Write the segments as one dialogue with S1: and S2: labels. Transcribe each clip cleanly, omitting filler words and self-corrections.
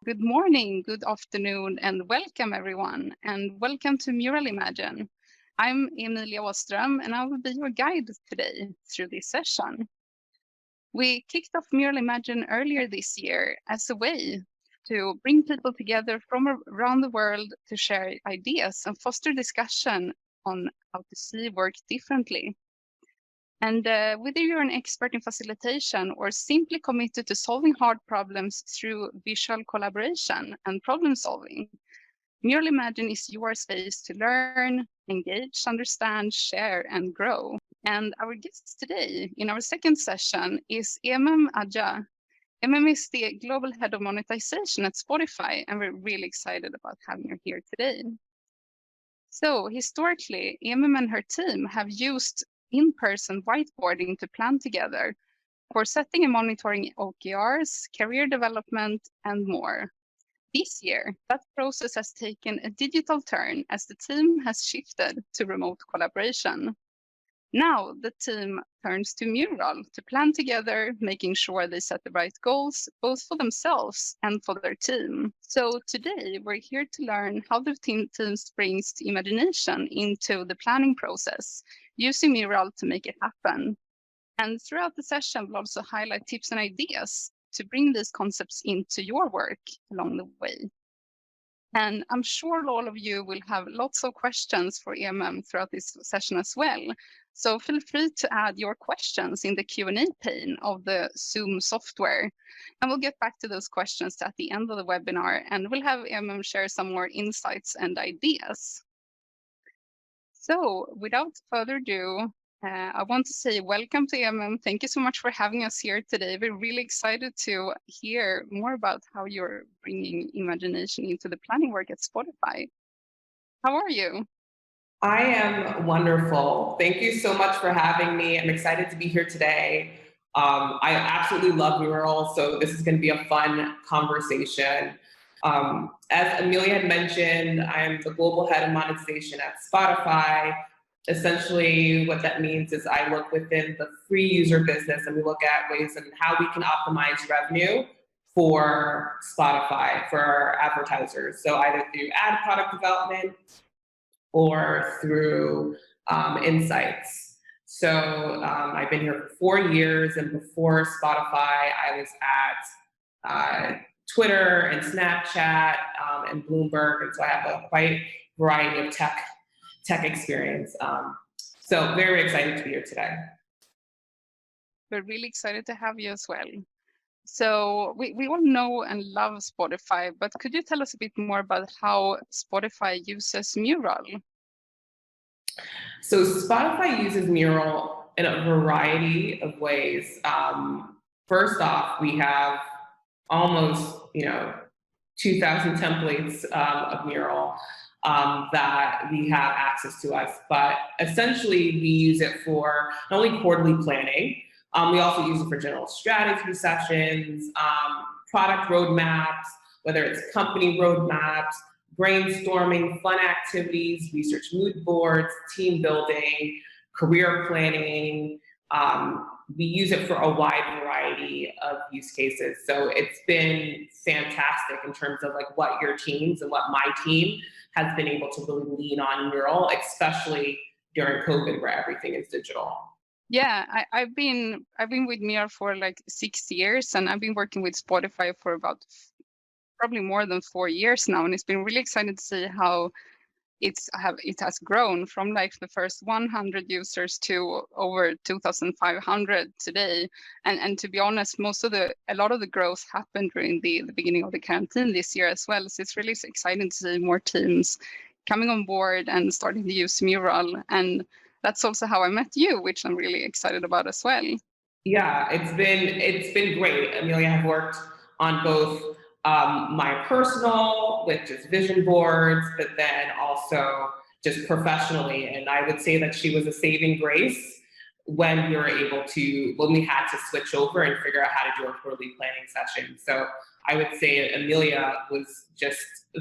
S1: Good morning, good afternoon, and welcome everyone, and welcome to Mural Imagine. I'm Emilia Åström, and I will be your guide today through this session. We kicked off Mural Imagine earlier this year as a way to bring people together from around the world to share ideas and foster discussion on how to see work differently. And whether you're an expert in facilitation or simply committed to solving hard problems through visual collaboration and problem solving, Mural Imagine is your space to learn, engage, understand, share, and grow. And our guest today in our second session is Emem Adjah. Emem is the Global Head of Monetization at Spotify, and we're really excited about having her here today. So historically, Emem and her team have used in-person whiteboarding to plan together for setting and monitoring OKRs, career development, and more. This year, that process has taken a digital turn as the team has shifted to remote collaboration. Now the team turns to Mural to plan together, making sure they set the right goals, both for themselves and for their team. So today we're here to learn how the team brings imagination into the planning process, using Mural to make it happen. And throughout the session, we'll also highlight tips and ideas to bring these concepts into your work along the way. And I'm sure all of you will have lots of questions for Emem throughout this session as well. So feel free to add your questions in the Q&A pane of the Zoom software. And we'll get back to those questions at the end of the webinar, and we'll have Emem share some more insights and ideas. So without further ado, I want to say welcome to Emem. Thank you so much for having us here today. We're really excited to hear more about how you're bringing imagination into the planning work at Spotify. How are you?
S2: I am wonderful. Thank you so much for having me. I'm excited to be here today. I absolutely love Mural, so this is going to be a fun conversation. As Amelia had mentioned, I'm the global head of monetization at Spotify. Essentially, what that means is I look within the free user business and we look at ways and how we can optimize revenue for Spotify, for our advertisers. So either through ad product development or through insights. So I've been here for 4 years, and before Spotify, I was at Twitter and Snapchat and Bloomberg, and so I have a quite variety of tech experience. So very excited to be here today.
S1: We're really excited to have you as well. So we all know and love Spotify, but could you tell us a bit more about how Spotify uses Mural?
S2: So Spotify uses Mural in a variety of ways. First off, we have almost 2,000 templates of Mural that we have access to us. But essentially, we use it for not only quarterly planning, we also use it for general strategy sessions, product roadmaps, whether it's company roadmaps, brainstorming, fun activities, research mood boards, team building, career planning. We use it for a wide variety of use cases. So it's been fantastic in terms of like what your teams and what my team has been able to really lean on Mural, especially during COVID where everything is digital.
S1: Yeah, I've been with Mural for like 6 years, and I've been working with Spotify for about probably more than 4 years now, and it's been really exciting to see how it has grown from like the first 100 users to over 2,500 today. And to be honest, a lot of the growth happened during the beginning of the quarantine this year as well. So it's really exciting to see more teams coming on board and starting to use Mural. And that's also how I met you, which I'm really excited about as well.
S2: Yeah, it's been great. Amelia have worked on both my personal, with just vision boards, but then also just professionally. And I would say that she was a saving grace when we had to switch over and figure out how to do a quarterly planning session. So I would say Amelia was just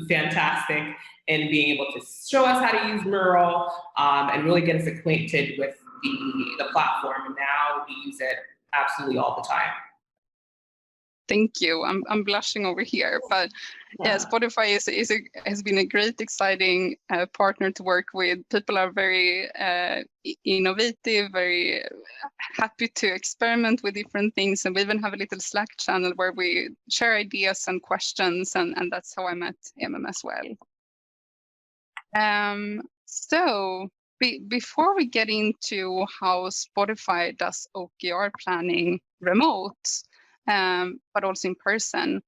S2: fantastic in being able to show us how to use Mural and really get us acquainted with the platform. And now we use it absolutely all the time.
S1: Thank you. I'm blushing over here, but yeah, Spotify has been a great, exciting partner to work with. People are very innovative, very happy to experiment with different things, and we even have a little Slack channel where we share ideas and questions, and that's how I met Emem as well. So before we get into how Spotify does OKR planning remote, but also in person,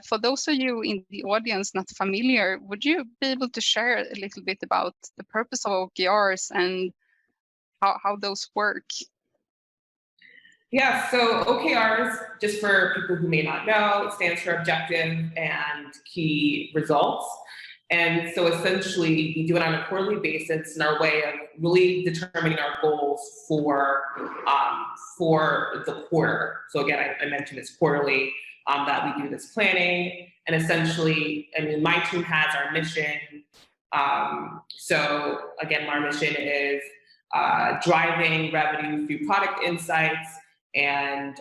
S1: for those of you in the audience not familiar, would you be able to share a little bit about the purpose of OKRs and how those work?
S2: Yeah, so OKRs, just for people who may not know, it stands for Objective and Key Results. And so essentially, we do it on a quarterly basis in our way of really determining our goals for the quarter. So again, I mentioned it's quarterly that we do this planning. And essentially, I mean, my team has our mission. So again, our mission is driving revenue through product insights and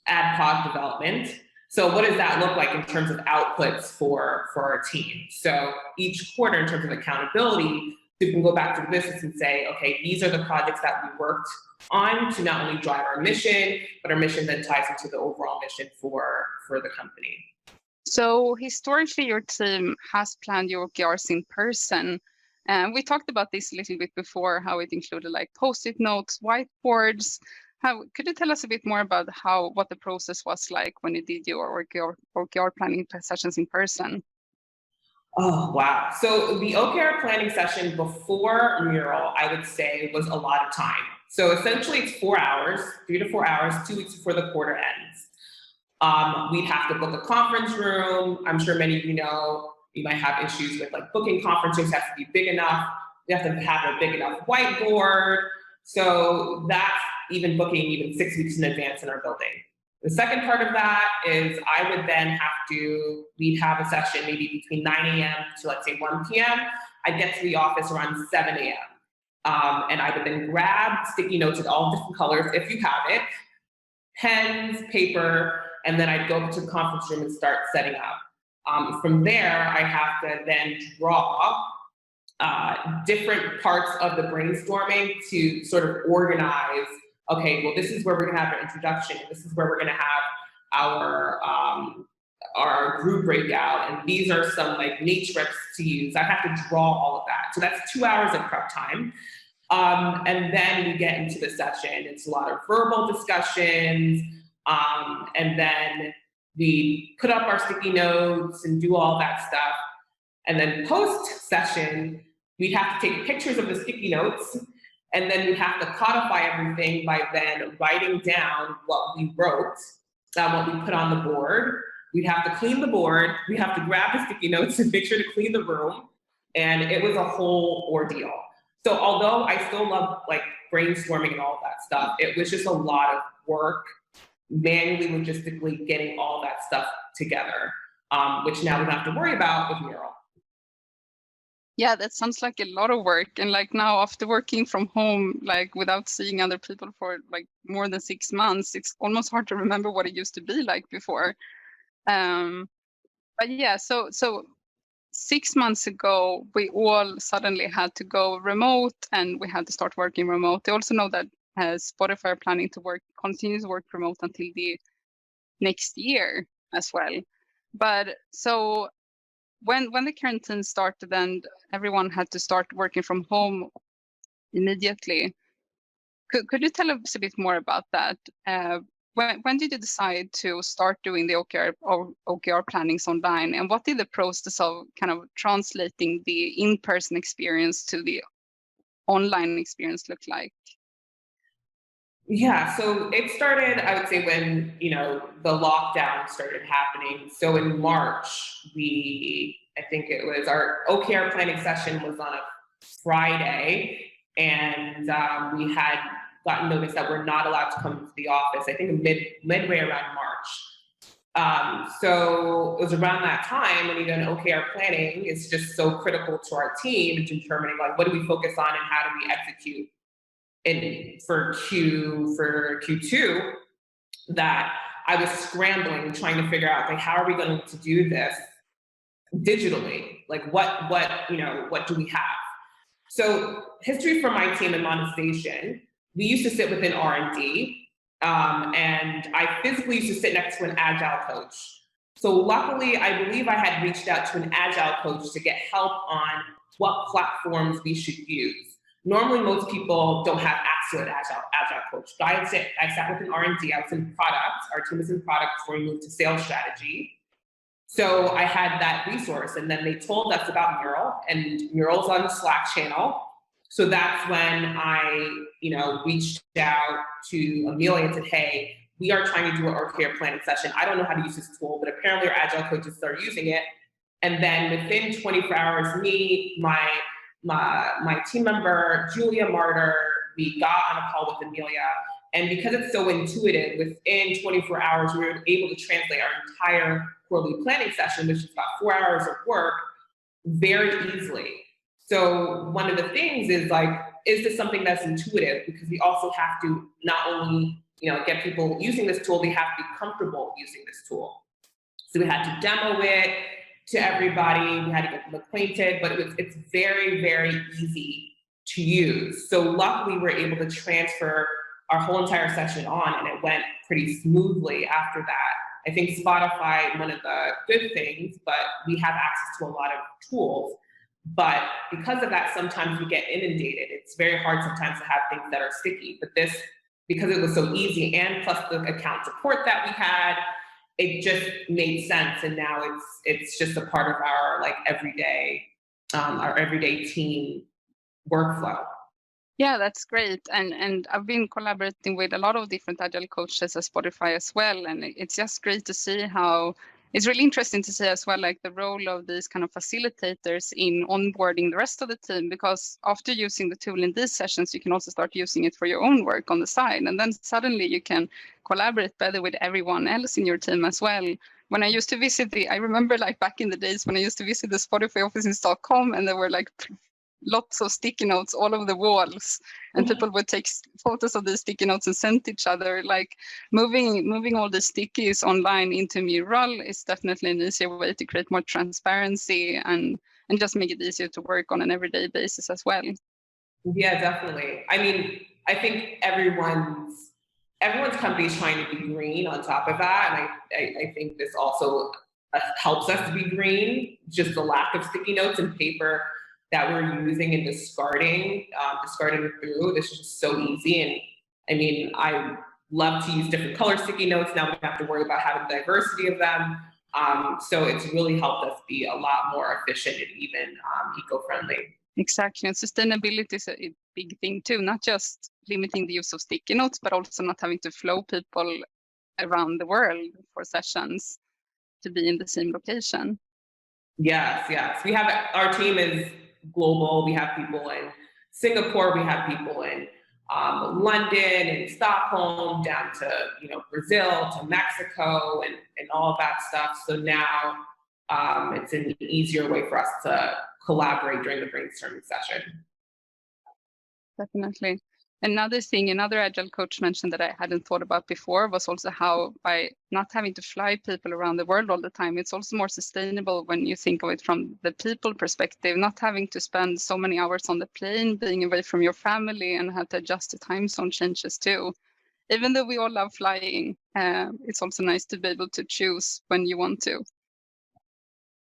S2: ad hoc development. So what does that look like in terms of outputs for our team? So each quarter, in terms of accountability, we can go back to the business and say, okay, these are the projects that we worked on to not only drive our mission, but our mission then ties into the overall mission for the company.
S1: So historically, your team has planned your OKRs in person. We talked about this a little bit before, how it included like Post-it notes, whiteboards. Could you tell us a bit more about what the process was like when you did your OKR planning sessions in person?
S2: Oh, wow. So the OKR planning session before Mural, I would say, was a lot of time. So essentially it's 4 hours, 3 to 4 hours, 2 weeks before the quarter ends. We'd have to book a conference room. I'm sure many of you know, you might have issues with like booking conference rooms, have to be big enough. You have to have a big enough whiteboard. So that's even booking 6 weeks in advance in our building. The second part of that is I would then we'd have a session maybe between 9 a.m. to let's say 1 p.m. I'd get to the office around 7 a.m. And I would then grab sticky notes in all different colors, if you have it, pens, paper, and then I'd go to the conference room and start setting up. From there, I have to then draw different parts of the brainstorming to sort of organize, okay, well, this is where we're gonna have our introduction, this is where we're gonna have our group breakout, and these are some like matrix to use. I have to draw all of that. So that's 2 hours of prep time. And then we get into the session. It's a lot of verbal discussions, and then we put up our sticky notes and do all that stuff. And then post-session, we'd have to take pictures of the sticky notes, and then we'd have to codify everything by then writing down what we wrote, what we put on the board. We'd have to clean the board. We have to grab the sticky notes and make sure to clean the room. And it was a whole ordeal. So although I still love like brainstorming and all that stuff, it was just a lot of work, manually, logistically getting all that stuff together, which now we don't have to worry about with Mural.
S1: Yeah, that sounds like a lot of work. And like now after working from home, like without seeing other people for like more than 6 months, it's almost hard to remember what it used to be like before. But yeah, so 6 months ago, we all suddenly had to go remote and we had to start working remote. I also know that Spotify are planning to continue to work remote until the next year as well. But so when the quarantine started and everyone had to start working from home immediately, could you tell us a bit more about that? When did you decide to start doing the OKR plannings online, and what did the process of kind of translating the in-person experience to the online experience look like?
S2: Yeah, so it started, I would say, when the lockdown started happening. So in March, I think it was our OKR planning session was on a Friday, and we had gotten notice that we're not allowed to come to the office, I think midway around March. So it was around that time when OKR planning is just so critical to our team in determining like what do we focus on and how do we execute for Q2, that I was scrambling, trying to figure out, like, how are we going to do this digitally? Like, what do we have? So history for my team in monetization, we used to sit within R&D, and I physically used to sit next to an agile coach. So luckily, I believe I had reached out to an agile coach to get help on what platforms we should use. Normally, most people don't have access to an agile coach. So I sat within R&D, I was in product, our team was in product before we moved to sales strategy. So I had that resource, and then they told us about Mural, and Mural's on the Slack channel. So that's when I, reached out to Amelia and said, hey, we are trying to do an OKR planning session. I don't know how to use this tool, but apparently our agile coaches started using it. And then within 24 hours, me, my team member, Julia Martyr, we got on a call with Amelia. And because it's so intuitive, within 24 hours, we were able to translate our entire quarterly planning session, which is about 4 hours of work, very easily. So one of the things is, like, is this something that's intuitive? Because we also have to not only get people using this tool, they have to be comfortable using this tool. So we had to demo it to everybody, we had to get them acquainted, but it's very, very easy to use. So luckily, we're able to transfer our whole entire session on, and it went pretty smoothly after that. I think Spotify, one of the good things, but we have access to a lot of tools. But because of that, sometimes we get inundated. It's very hard sometimes to have things that are sticky. But this, because it was so easy, and plus the account support that we had, it just made sense. And now it's just a part of our everyday team workflow.
S1: Yeah, that's great. And I've been collaborating with a lot of different agile coaches at Spotify as well. And it's just great to see how it's really interesting to see as well, like the role of these kind of facilitators in onboarding the rest of the team, because after using the tool in these sessions, you can also start using it for your own work on the side. And then suddenly you can collaborate better with everyone else in your team as well. When I used to visit I remember, like, back in the days when I used to visit the Spotify office in Stockholm, and there were like lots of sticky notes all over the walls, and people would take photos of the sticky notes and send each other. Like, moving all the stickies online into Mural is definitely an easier way to create more transparency and just make it easier to work on an everyday basis as well.
S2: Yeah, definitely. I mean, I think everyone's company is trying to be green on top of that, and I think this also helps us to be green. Just the lack of sticky notes and paper that we're using and discarding through. This is just so easy. And I mean, I love to use different color sticky notes. Now we don't have to worry about having diversity of them. So it's really helped us be a lot more efficient and even eco-friendly.
S1: Exactly. And sustainability is a big thing too, not just limiting the use of sticky notes, but also not having to flow people around the world for sessions to be in the same location.
S2: Yes. We have, our team is global. We have people in Singapore, we have people in London and Stockholm, down to Brazil, to Mexico, and all of that stuff. So now it's an easier way for us to collaborate during the brainstorming session.
S1: Definitely. Another thing, another agile coach mentioned that I hadn't thought about before was also how, by not having to fly people around the world all the time, it's also more sustainable when you think of it from the people perspective, not having to spend so many hours on the plane, being away from your family, and have to adjust to time zone changes too. Even though we all love flying, it's also nice to be able to choose when you want to.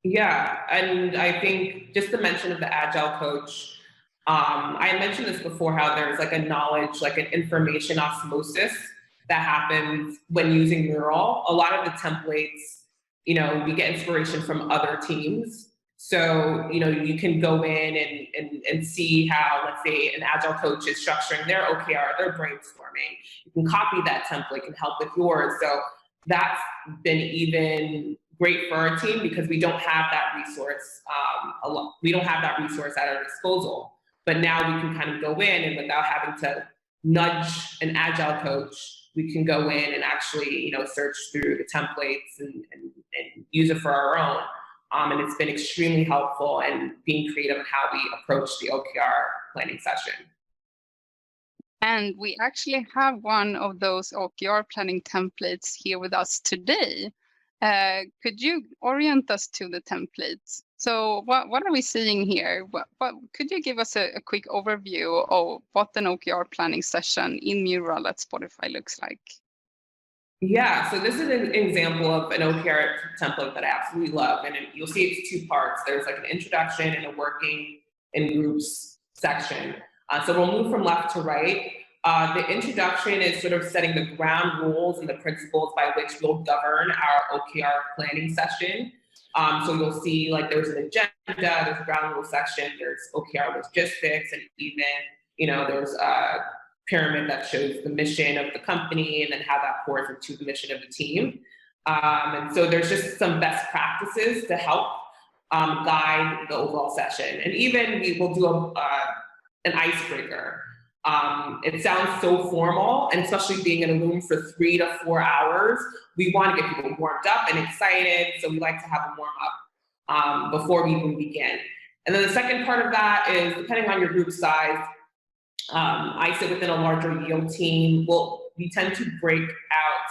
S2: Yeah, and I think just the mention of the agile coach, I mentioned this before, how there's like a knowledge, like an information osmosis that happens when using Mural. A lot of the templates, we get inspiration from other teams. So, you can go in and see how, let's say, an agile coach is structuring their OKR, their brainstorming. You can copy that template and help with yours. So that's been even great for our team, because we don't have that resource. We don't have that resource at our disposal. But now we can kind of go in, and without having to nudge an agile coach, we can go in and actually, search through the templates and use it for our own. And it's been extremely helpful in being creative in how we approach the OKR planning session.
S1: And we actually have one of those OKR planning templates here with us today. Could you orient us to the templates? So what are we seeing here? What could you give us a quick overview of what an OKR planning session in Mural at Spotify looks like?
S2: Yeah, so this is an example of an OKR template that I absolutely love. And you'll see it's two parts. There's like an introduction and a working in groups section. So we'll move from left to right. The introduction is sort of setting the ground rules and the principles by which we'll govern our OKR planning session. So you'll see like there's an agenda, there's a ground rules section, there's OKR logistics, and even, there's a pyramid that shows the mission of the company and then how that pours into the mission of the team. And so there's just some best practices to help guide the overall session. And even we will do an icebreaker. It sounds so formal, and especially being in a room for 3 to 4 hours, we want to get people warmed up and excited. So we like to have a warm up before we even begin. And then the second part of that is, depending on your group size, I sit within a larger yield team. We tend to break out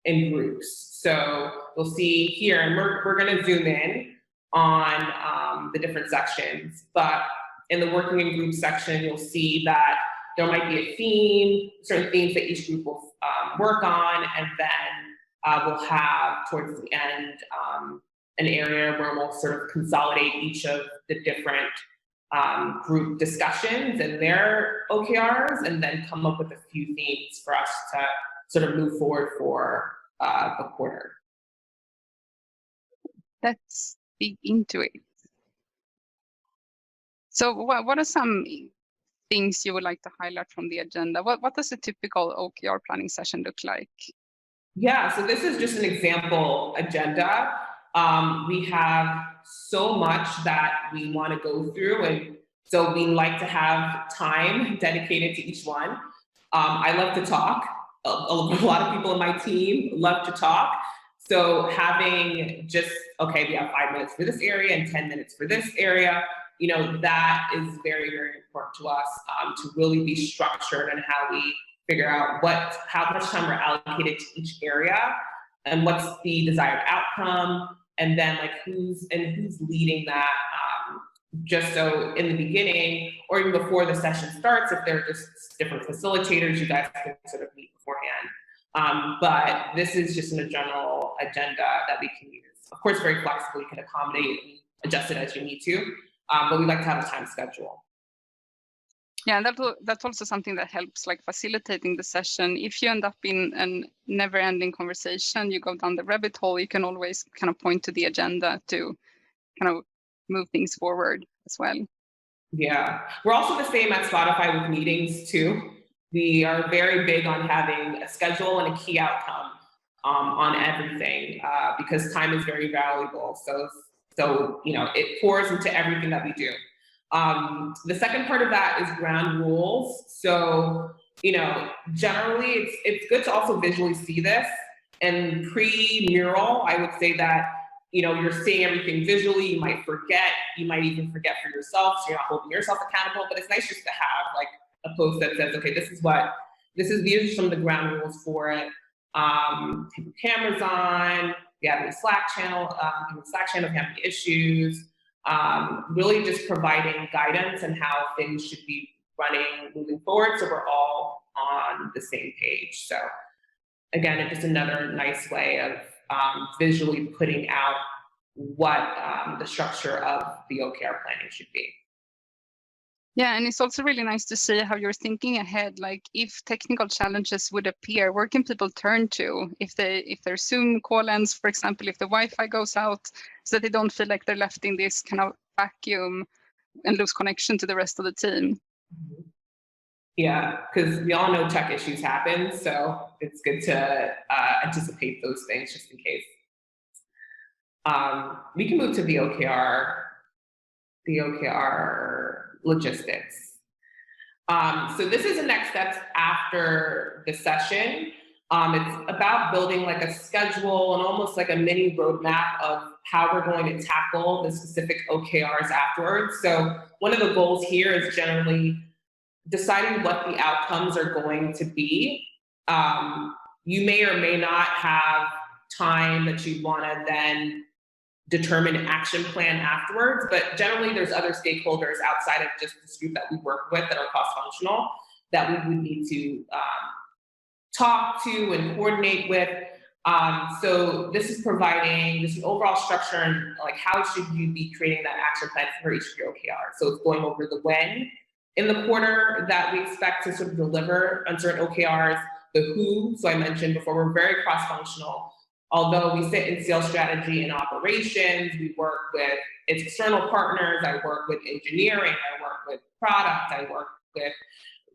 S2: in groups. So you'll see here, and we're going to zoom in on the different sections. But in the working in groups section, you'll see that there might be a theme, certain themes that each group will work on, and then we'll have towards the end an area where we'll sort of consolidate each of the different group discussions and their OKRs, and then come up with a few themes for us to sort of move forward for the quarter.
S1: Let's dig into it. So what are some things you would like to highlight from the agenda? What does a typical OKR planning session look like?
S2: Yeah, so this is just an example agenda. We have so much that we want to go through, and so we like to have time dedicated to each one. I love to talk. A lot of people in my team love to talk. So having just, okay, we have 5 minutes for this area and 10 minutes for this area, that is very, very important to us, to really be structured in how we figure out how much time we're allocated to each area and what's the desired outcome, and then like who's leading that, just so in the beginning or even before the session starts, if they're just different facilitators, you guys can sort of meet beforehand. But this is just a general agenda that we can use. Of course, very flexible, you can accommodate and adjust it as you need to, but we like to have a time schedule.
S1: Yeah, that's also something that helps, like facilitating the session. If you end up in a never-ending conversation, you go down the rabbit hole, you can always kind of point to the agenda to kind of move things forward as well.
S2: Yeah, we're also the same at Spotify with meetings too. We are very big on having a schedule and a key outcome on everything, because time is very valuable. So it pours into everything that we do. The second part of that is ground rules. So, generally it's good to also visually see this. And pre-mural, I would say that, you're seeing everything visually, you might even forget for yourself, so you're not holding yourself accountable, but it's nice just to have like a post that says, okay, these are some of the ground rules for it. Keep your cameras on, if you have any Slack channel, if you have any issues. Really just providing guidance and how things should be running moving forward, so we're all on the same page. So again, it's just another nice way of visually putting out what the structure of the OKR planning should be.
S1: Yeah, and it's also really nice to see how you're thinking ahead. Like, if technical challenges would appear, where can people turn to? If their Zoom call ends, for example, if the Wi-Fi goes out, so that they don't feel like they're left in this kind of vacuum and lose connection to the rest of the team.
S2: Yeah, because we all know tech issues happen, so it's good to anticipate those things just in case. We can move to the OKR logistics. So this is the next steps after the session. It's about building like a schedule and almost like a mini roadmap of how we're going to tackle the specific OKRs afterwards. So one of the goals here is generally deciding what the outcomes are going to be. You may or may not have time that you want to then determine an action plan afterwards, but generally there's other stakeholders outside of just this group that we work with that are cross-functional that we would need to talk to and coordinate with. So this is providing just an overall structure and like how should you be creating that action plan for each of your OKRs. So it's going over the when in the quarter that we expect to sort of deliver on certain OKRs, the who, so I mentioned before, we're very cross-functional. Although we sit in sales strategy and operations, we work with external partners, I work with engineering, I work with product, I work with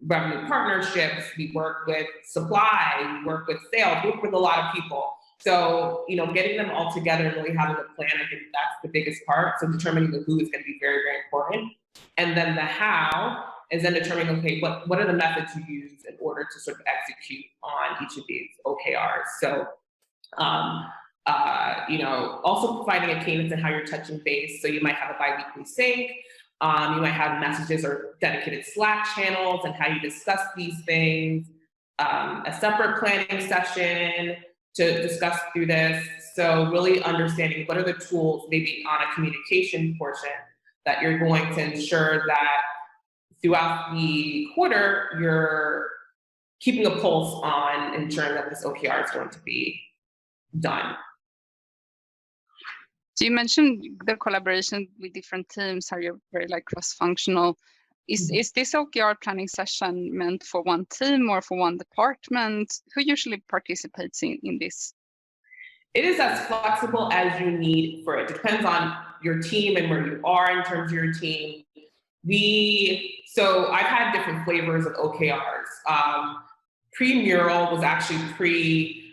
S2: revenue partnerships, we work with supply, we work with sales, we work with a lot of people. So, getting them all together and really having a plan, I think that's the biggest part. So determining the who is going to be very, very important. And then the how is then determining, okay, what are the methods you use in order to sort of execute on each of these OKRs. So, also providing a cadence in how you're touching base. So you might have a bi-weekly sync, you might have messages or dedicated Slack channels and how you discuss these things, a separate planning session to discuss through this. So really understanding what are the tools, maybe on a communication portion, that you're going to ensure that throughout the quarter, you're keeping a pulse on ensuring that this OKR is going to be done.
S1: So you mentioned the collaboration with different teams, how you're very cross-functional. Is this OKR planning session meant for one team or for one department? Who usually participates in this?
S2: It is as flexible as you need for it. Depends on your team and where you are in terms of your team. So I've had different flavors of OKRs. Pre-mural was actually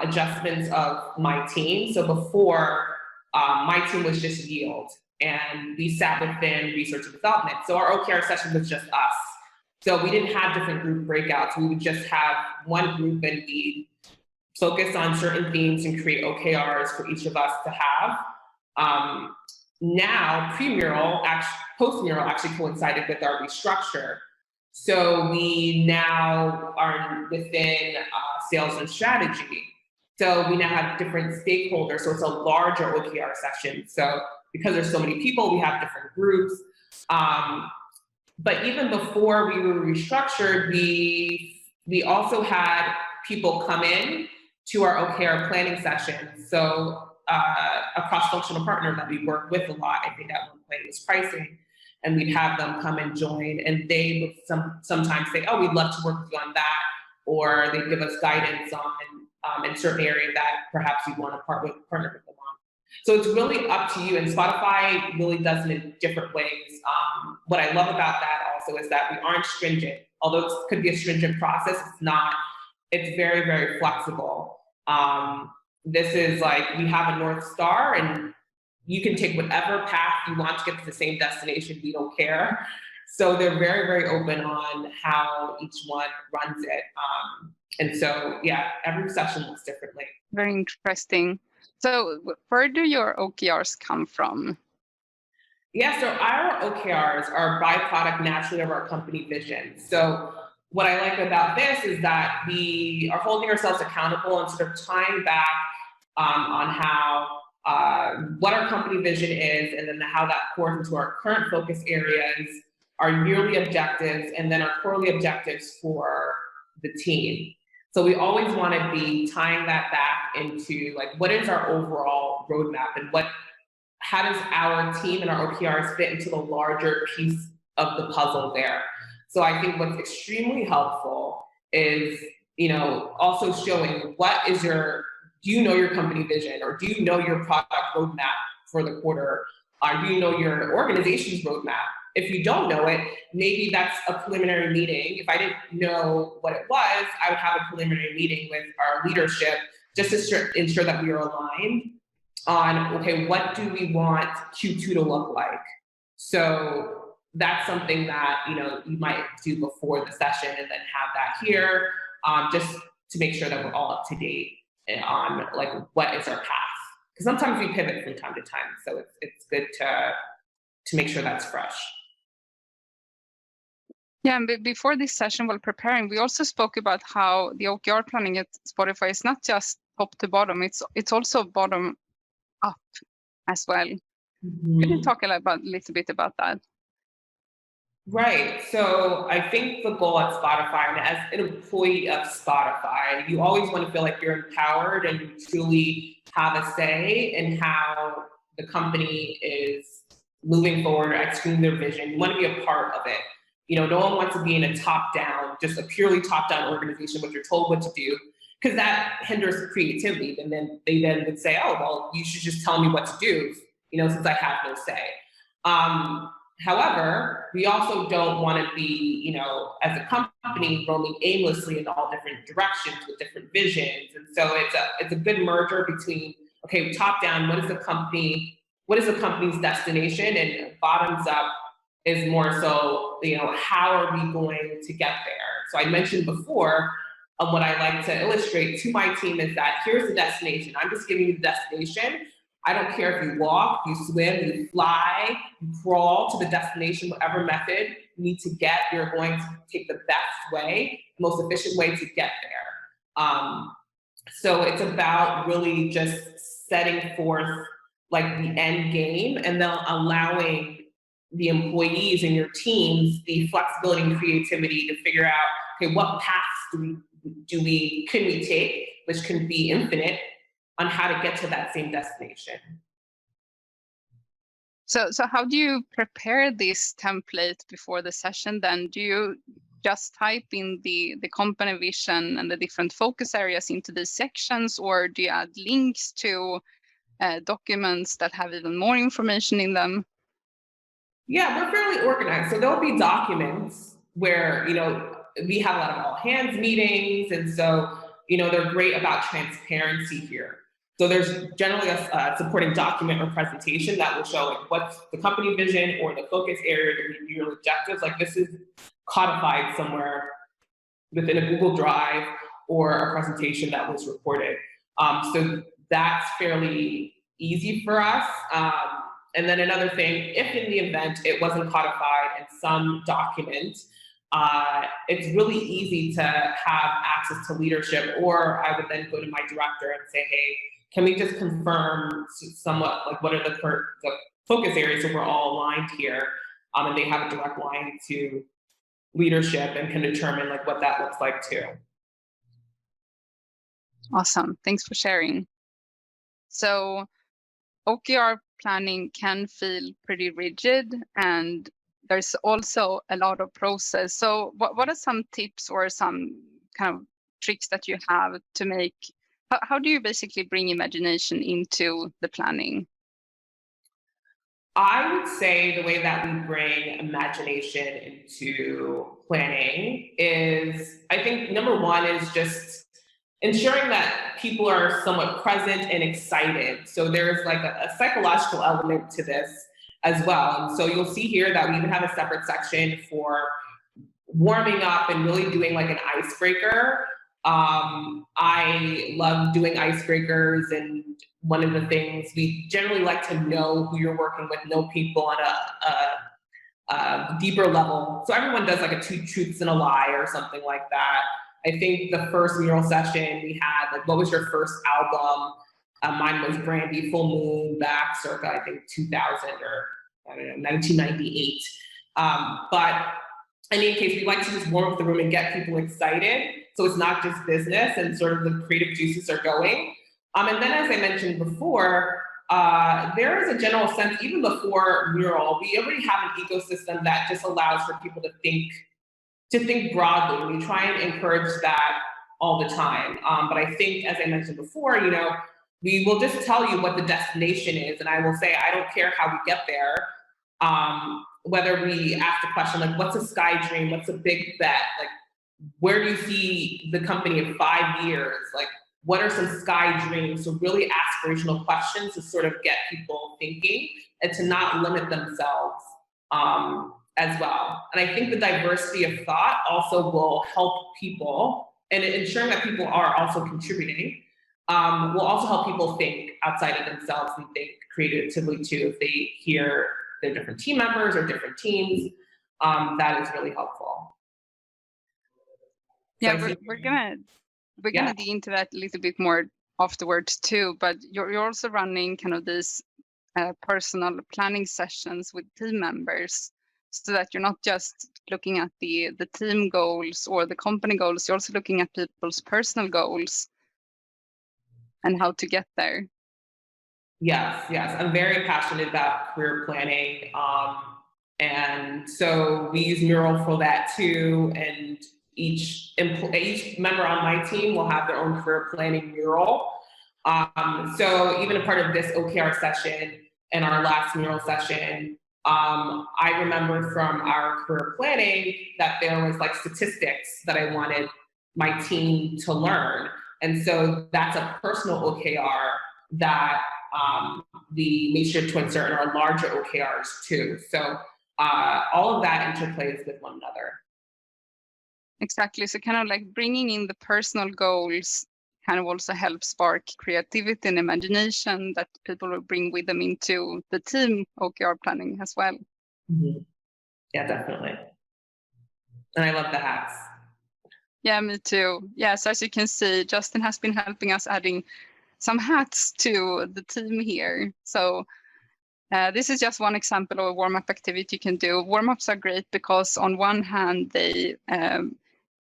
S2: adjustments of my team. So before, my team was just yield, and we sat within research and development. So our OKR session was just us. So we didn't have different group breakouts. We would just have one group and we focus on certain themes and create OKRs for each of us to have. Now, post-mural actually coincided with our restructure. So we now are within sales and strategy. So we now have different stakeholders. So it's a larger OKR session. So because there's so many people, we have different groups. But even before we were restructured, we also had people come in to our OKR planning sessions. So a cross-functional partner that we work with a lot, I think at one point was pricing, and we'd have them come and join, and they would sometimes say, oh, we'd love to work with you on that, or they'd give us guidance on in certain areas that perhaps you want to partner with them on. So it's really up to you, and Spotify really does it in different ways. What I love about that also is that we aren't stringent. Although it could be a stringent process, it's not. It's very, very flexible. This is we have a North Star, and you can take whatever path you want to get to the same destination. We don't care. So they're very, very open on how each one runs it. And so, yeah, every session looks differently.
S1: Very interesting. So where do your OKRs come from?
S2: Yeah, so our OKRs are a byproduct naturally of our company vision. So what I like about this is that we are holding ourselves accountable and sort of tying back on how what our company vision is, and then how that pours into our current focus areas, our yearly objectives, and then our quarterly objectives for the team. So we always want to be tying that back into what is our overall roadmap, and how does our team and our OKRs fit into the larger piece of the puzzle there. So I think what's extremely helpful is, also showing do you know your company vision, or do you know your product roadmap for the quarter? Do you know your organization's roadmap? If you don't know it, maybe that's a preliminary meeting. If I didn't know what it was, I would have a preliminary meeting with our leadership just to ensure that we are aligned on, okay, what do we want Q2 to look like? So that's something that you might do before the session, and then have that here, just to make sure that we're all up to date on what is our path. Because sometimes we pivot from time to time, so it's good to make sure that's fresh.
S1: Yeah, and before this session, while preparing, we also spoke about how the OKR planning at Spotify is not just top to bottom; it's also bottom up as well. Could you talk a little bit about that?
S2: Right. So I think the goal at Spotify, and as an employee of Spotify, you always want to feel like you're empowered and you truly have a say in how the company is moving forward or executing their vision. You want to be a part of it. No one wants to be in a top-down, just a purely top-down organization, what you're told what to do, because that hinders creativity. And then they would say, oh, well, you should just tell me what to do, since I have no say. However, we also don't want to be, as a company, roaming aimlessly in all different directions with different visions. And so it's a good merger between, okay, top down, what is the company's destination, and bottoms up is more so, how are we going to get there? So I mentioned before, what I like to illustrate to my team is that here's the destination. I'm just giving you the destination. I don't care if you walk, you swim, you fly, you crawl to the destination, whatever method you need to get, you're going to take the best way, the most efficient way to get there. So it's about really just setting forth like the end game, and then allowing the employees and your teams the flexibility and creativity to figure out, okay, what paths can we take, which can be infinite, on how to get to that same destination.
S1: So how do you prepare this template before the session then? Do you just type in the company vision and the different focus areas into these sections, or do you add links to documents that have even more information in them?
S2: Yeah, we're fairly organized. So there'll be documents where, we have a lot of all hands meetings. And so, they're great about transparency here. So there's generally a supporting document or presentation that will show like what's the company vision or the focus area, the review objectives. Like this is codified somewhere within a Google Drive or a presentation that was recorded. So that's fairly easy for us. And then another thing, if in the event it wasn't codified in some document, it's really easy to have access to leadership, or I would then go to my director and say, hey, can we just confirm somewhat like what are the focus areas so we're all aligned here? And they have a direct line to leadership and can determine like what that looks like too.
S1: Awesome, thanks for sharing. So OKR planning can feel pretty rigid, and there's also a lot of process. So what are some tips or some kind of tricks that you have to make? How do you basically bring imagination into the planning?
S2: I would say the way that we bring imagination into planning is, I think number one is just ensuring that people are somewhat present and excited. So there's like a psychological element to this as well. And so you'll see here that we even have a separate section for warming up and really doing like an icebreaker. I love doing icebreakers, and one of the things we generally like to know who you're working with, know people on a deeper level. So everyone does like a 2 truths and a lie or something like that. I think the first mural session we had, like, what was your first album? Mine was Brandy, Full Moon, back circa, I think 2000 or I don't know, 1998. But in any case, we like to just warm up the room and get people excited. So it's not just business and sort of the creative juices are going. And then as I mentioned before, there is a general sense, even before mural, we already have an ecosystem that just allows for people to think broadly. We try and encourage that all the time. But I think, as I mentioned before, we will just tell you what the destination is. And I will say, I don't care how we get there. Whether we ask the question, like, what's a sky dream? What's a big bet? Like, where do you see the company in 5 years? Like, what are some sky dreams? So really aspirational questions to sort of get people thinking and to not limit themselves as well. And I think the diversity of thought also will help people, and ensuring that people are also contributing will also help people think outside of themselves and think creatively too. If they hear their different team members or different teams, that is really helpful.
S1: Yeah, we're gonna dig into that a little bit more afterwards too. But you're also running kind of these personal planning sessions with team members, so that you're not just looking at the team goals or the company goals. You're also looking at people's personal goals and how to get there.
S2: Yes, yes. I'm very passionate about career planning. And so we use Mural for that too. And each member on my team will have their own career planning mural. So even a part of this OKR session and our last mural session, I remember from our career planning that there was like statistics that I wanted my team to learn. And so that's a personal OKR that we made sure to insert in our larger OKRs too. So all of that interplays with one another.
S1: Exactly. So kind of like bringing in the personal goals kind of also helps spark creativity and imagination that people will bring with them into the team OKR planning as well.
S2: Mm-hmm. Yeah, definitely. And I love the hats.
S1: Yeah, me too. Yeah, so as you can see, Justin has been helping us adding some hats to the team here. So this is just one example of a warm-up activity you can do. Warm-ups are great because on one hand, they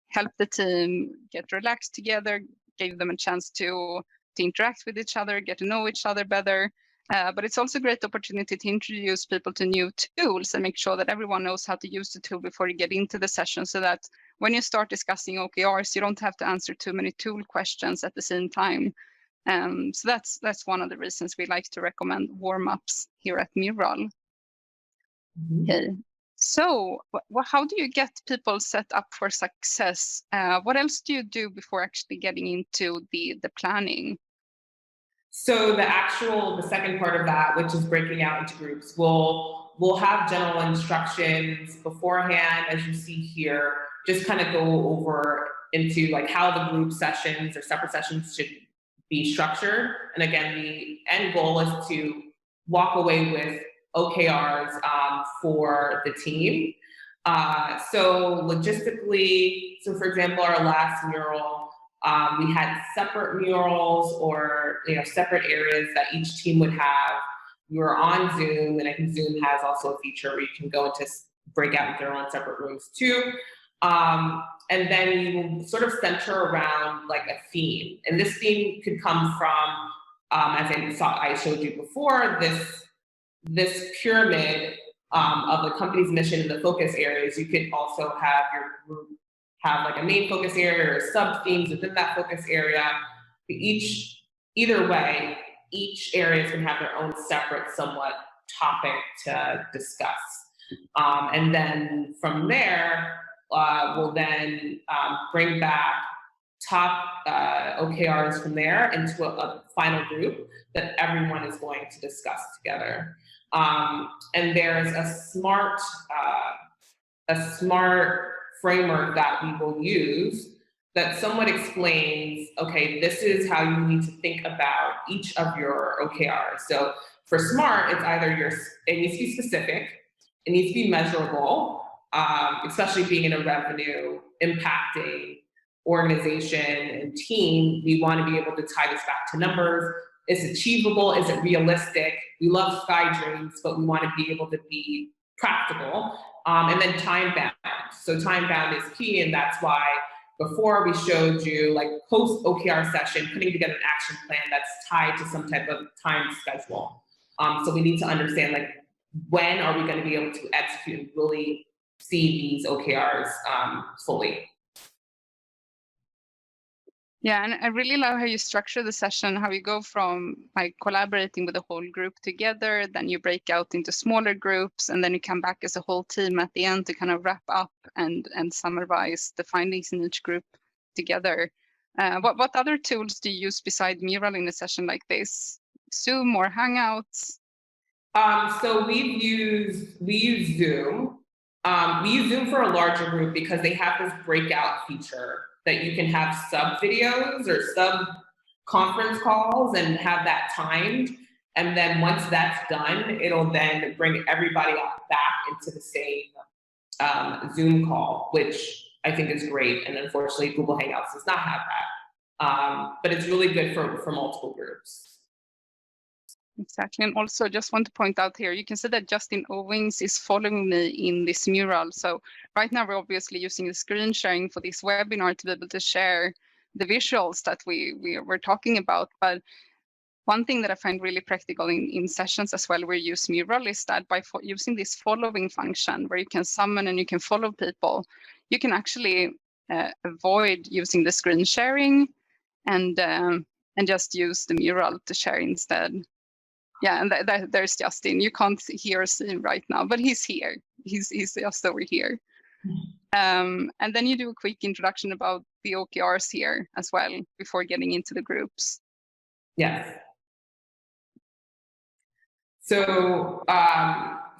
S1: help the team get relaxed together, give them a chance to interact with each other, get to know each other better. But it's also a great opportunity to introduce people to new tools and make sure that everyone knows how to use the tool before you get into the session, so that when you start discussing OKRs, you don't have to answer too many tool questions at the same time. So that's one of the reasons we like to recommend warm-ups here at Mural.
S2: Mm-hmm.
S1: Okay. So how do you get people set up for success? What else do you do before actually getting into the planning?
S2: So the second part of that, which is breaking out into groups, we'll have general instructions beforehand, as you see here, just kind of go over into like how the group sessions or separate sessions should be structured. And again, the end goal is to walk away with OKRs for the team. So logistically, so for example, our last mural, we had separate murals or separate areas that each team would have. We were on Zoom, and I think Zoom has also a feature where you can go into break out into their own separate rooms too. And then you will sort of center around like a theme. And this theme could come from, as I showed you before, this pyramid of the company's mission and the focus areas. You could also have your group have like a main focus area or sub themes within that focus area. Either way, each area can have their own separate, somewhat topic to discuss. And then from there, we'll then bring back top OKRs from there into a final group that everyone is going to discuss together. And there's a smart framework that we will use that somewhat explains, okay, this is how you need to think about each of your OKRs. So for SMART, it's either it needs to be specific, it needs to be measurable, especially being in a revenue impacting organization and team. We want to be able to tie this back to numbers. Is it achievable? Is it realistic? We love sky dreams, but we want to be able to be practical. And then time bound. So time bound is key, and that's why before we showed you like post OKR session, putting together an action plan that's tied to some type of time schedule. So we need to understand like when are we going to be able to execute and really see these OKRs fully.
S1: Yeah, and I really love how you structure the session, how you go from like collaborating with the whole group together, then you break out into smaller groups, and then you come back as a whole team at the end to kind of wrap up and summarize the findings in each group together. What other tools do you use beside Mural in a session like this? Zoom or Hangouts?
S2: So we use Zoom. We use Zoom for a larger group because they have this breakout feature that you can have sub videos or sub conference calls and have that timed. And then once that's done, it'll then bring everybody back into the same Zoom call, which I think is great. And unfortunately, Google Hangouts does not have that. But it's really good for multiple groups.
S1: Exactly. And also just want to point out here, you can see that Justin Owings is following me in this mural. So right now we're obviously using the screen sharing for this webinar to be able to share the visuals that we were talking about. But one thing that I find really practical in sessions as well, where you use mural, is that by using this following function where you can summon and you can follow people, you can actually avoid using the screen sharing and just use the mural to share instead. Yeah, and there's Justin. You can't hear or see him right now, but he's here. He's just over here. And then you do a quick introduction about the OKRs here as well before getting into the groups.
S2: Yes. So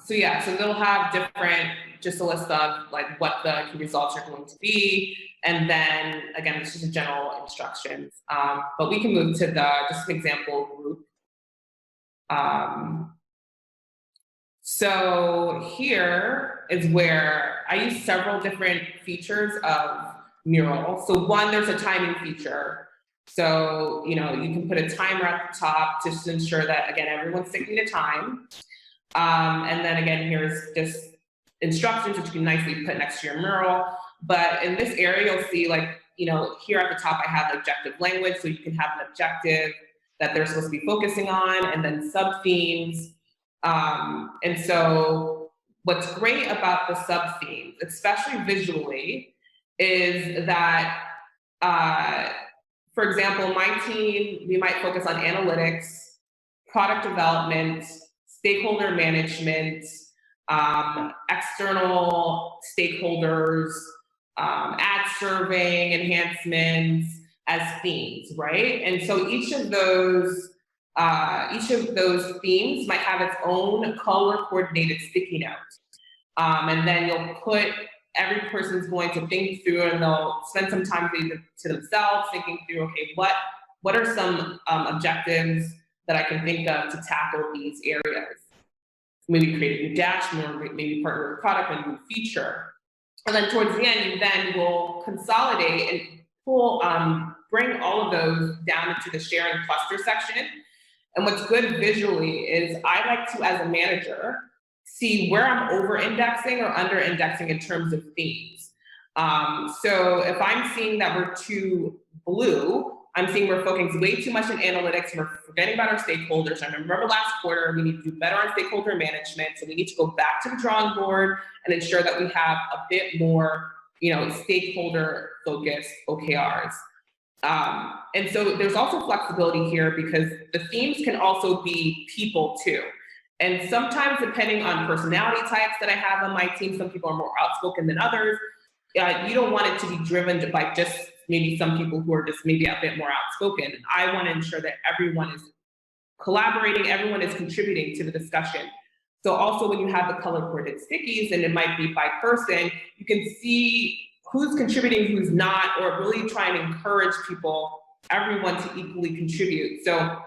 S2: they'll have different, just a list of like what the key results are going to be. And then again, this is general instructions. But we can move to just an example group. So here is where I use several different features of Mural. So one, there's a timing feature. So, you can put a timer at the top just to ensure that, again, everyone's sticking to time. And then again, here's just instructions, which you can nicely put next to your mural. But in this area, you'll see here at the top, I have objective language. So you can have an objective that they're supposed to be focusing on, and then sub-themes. And so what's great about the sub-themes, especially visually, is that, for example, my team, we might focus on analytics, product development, stakeholder management, external stakeholders, ad serving enhancements as themes, right? And so each of those themes might have its own color-coordinated sticky note. And then you'll put, every person's going to think through, and they'll spend some time to themselves thinking through, okay, what are some objectives that I can think of to tackle these areas? Maybe create a new dashboard, maybe partner with a product, a new feature. And then towards the end, you then will consolidate and bring all of those down into the sharing cluster section. And what's good visually is I like to, as a manager, see where I'm over-indexing or under-indexing in terms of themes. So if I'm seeing that we're too blue, I'm seeing we're focusing way too much on analytics, and we're forgetting about our stakeholders. I remember last quarter, we need to do better on stakeholder management. So we need to go back to the drawing board and ensure that we have a bit more, stakeholder-focused OKRs. And so there's also flexibility here because the themes can also be people too. And sometimes, depending on personality types that I have on my team, some people are more outspoken than others. You don't want it to be driven by just maybe some people who are just maybe a bit more outspoken. I want to ensure that everyone is collaborating, everyone is contributing to the discussion. So also when you have the color-coded stickies, and it might be by person, you can see who's contributing, who's not, or really try and encourage everyone to equally contribute. So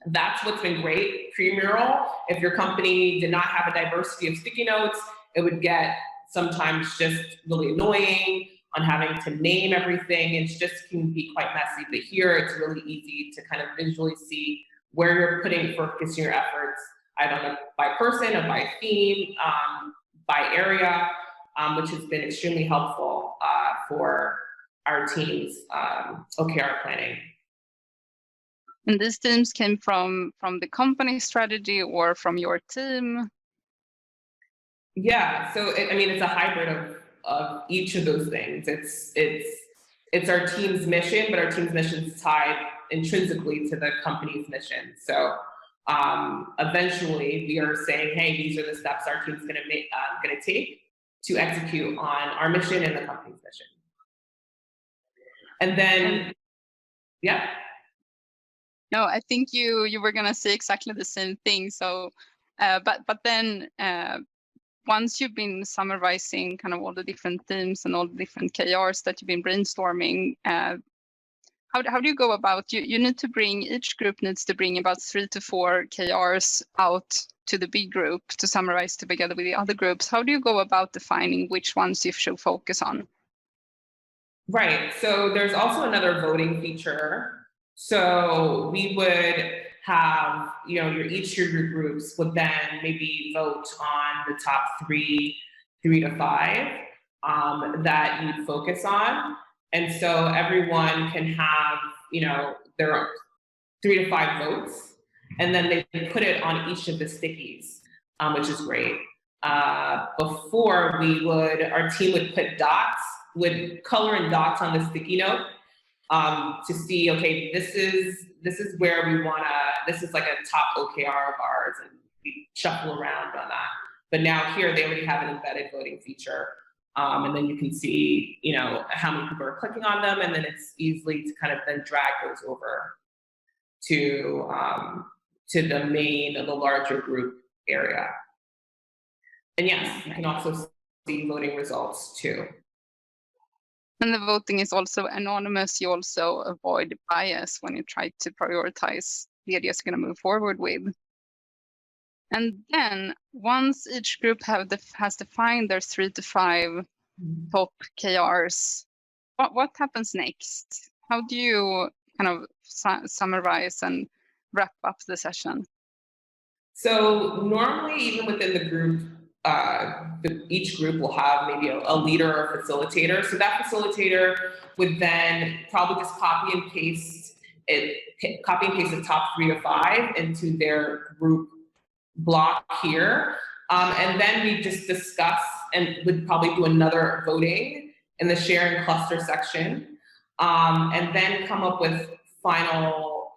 S2: that's what's been great pre-mural. If your company did not have a diversity of sticky notes, it would get sometimes just really annoying on having to name everything. It just can be quite messy, but here it's really easy to kind of visually see where you're putting focusing your efforts, either by person or by theme, by area, which has been extremely helpful for our team's OKR planning.
S1: And these themes came from the company strategy or from your team?
S2: Yeah, so it's a hybrid of each of those things. It's our team's mission, but our team's mission is tied intrinsically to the company's mission. So eventually we are saying, hey, these are the steps our team's gonna take to execute on our mission and the company's mission. And then, yeah.
S1: No, I think you were gonna say exactly the same thing. So, but then once you've been summarizing kind of all the different themes and all the different KRs that you've been brainstorming, how do you go about? You need to bring, each group needs to bring about 3 to 4 KRs out to the big group to summarize together with the other groups. How do you go about defining which ones you should focus on?
S2: Right. So there's also another voting feature. So we would have, each of your groups would then maybe vote on the top three to five that you focus on. And so everyone can have, their 3 to 5 votes, and then they put it on each of the stickies, which is great. Before our team would put dots, would color in dots on the sticky note to see, okay, this is where we wanna, this is like a top OKR of ours, and we shuffle around on that. But now here they already have an embedded voting feature. And then you can see, how many people are clicking on them, and then it's easily to kind of then drag those over to the larger group area. And yes, you can also see voting results too.
S1: And the voting is also anonymous. You also avoid bias when you try to prioritize the ideas you're going to move forward with. And then once each group has defined their 3 to 5 top KRs, what happens next? How do you kind of summarize and wrap up the session?
S2: So normally, even within the group, each group will have maybe a leader or facilitator. So that facilitator would then probably just copy and paste the top 3 to 5 into their group block here. And then we just discuss and would probably do another voting in the share and cluster section. And then come up with final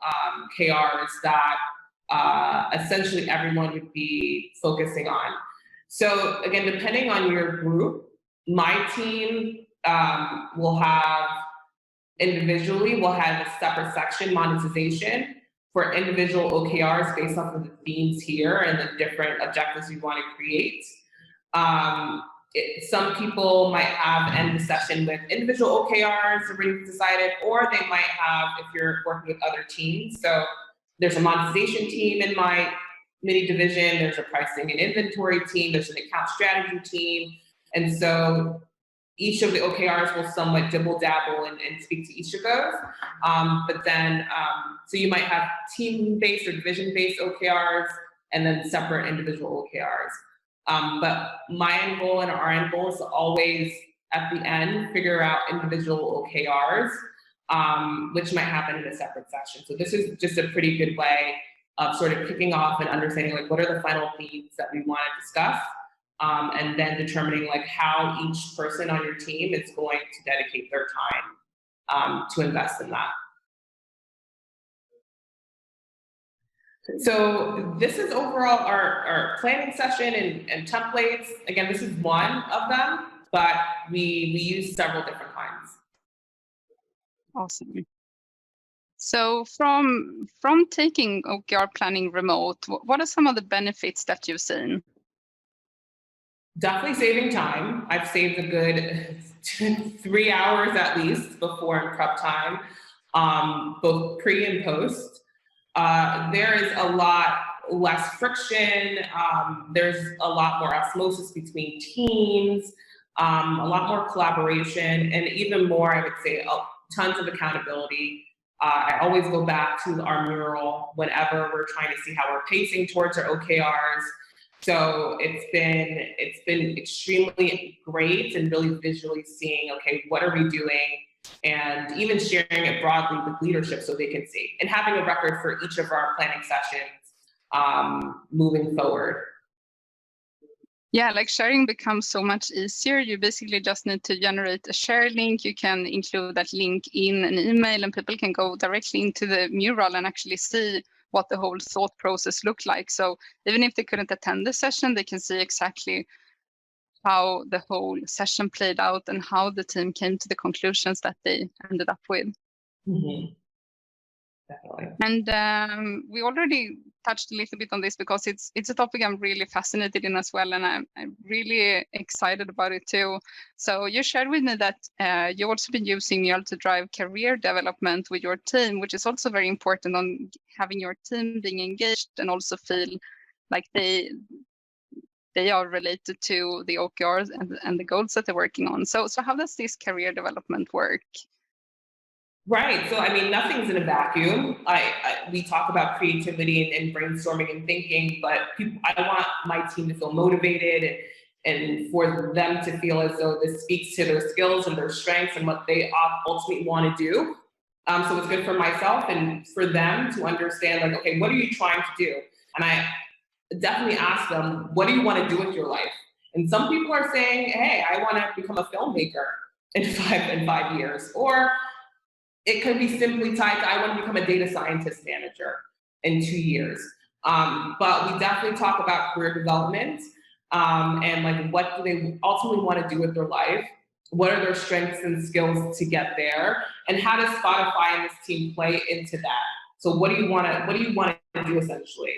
S2: KRs that essentially everyone would be focusing on. So again, depending on your group, my team will have a separate section, monetization, for individual OKRs based off of the themes here and the different objectives you want to create. Some people might end the session with individual OKRs already decided, or they might have, if you're working with other teams. So there's a monetization team in my mini division, there's a pricing and inventory team, there's an account strategy team. And so each of the OKRs will somewhat dibble dabble and speak to each of those. But then, so you might have team-based or division-based OKRs and then separate individual OKRs. But my end goal and our end goal is to always, at the end, figure out individual OKRs, which might happen in a separate session. So this is just a pretty good way of sort of kicking off and understanding like what are the final themes that we want to discuss, and then determining like how each person on your team is going to dedicate their time to invest in that. So this is overall our planning session and templates. Again, this is one of them, but we use several different kinds.
S1: Awesome. So from taking OKR planning remote, what are some of the benefits that you've seen?
S2: Definitely saving time. I've saved a good 3 hours at least before in prep time, both pre and post. There is a lot less friction. There's a lot more osmosis between teams, a lot more collaboration, and even more, I would say, tons of accountability. I always go back to our mural whenever we're trying to see how we're pacing towards our OKRs. So it's been extremely great and really visually seeing, okay, what are we doing? And even sharing it broadly with leadership so they can see, and having a record for each of our planning sessions moving forward.
S1: Yeah, like sharing becomes so much easier. You basically just need to generate a share link. You can include that link in an email and people can go directly into the mural and actually see what the whole thought process looked like. So even if they couldn't attend the session, they can see exactly how the whole session played out and how the team came to the conclusions that they ended up with.
S2: Mm-hmm. Definitely.
S1: And we already touched a little bit on this because it's a topic I'm really fascinated in as well, and I'm really excited about it too. So you shared with me that you've also been using Mural to drive career development with your team, which is also very important on having your team being engaged and also feel like they they are related to the OKRs and the goals that they're working on. So how does this career development work?
S2: Right. So, I mean, nothing's in a vacuum. We talk about creativity and brainstorming and thinking, but I want my team to feel motivated and for them to feel as though this speaks to their skills and their strengths and what they ultimately want to do. So it's good for myself and for them to understand, like, okay, what are you trying to do? And I definitely ask them, what do you want to do with your life? And some people are saying, hey, I want to become a filmmaker in 5 years, or it could be simply tied to, I want to become a data scientist manager in 2 years. But we definitely talk about career development and like what do they ultimately want to do with their life? What are their strengths and skills to get there? And how does Spotify and this team play into that? So what do you want to do essentially?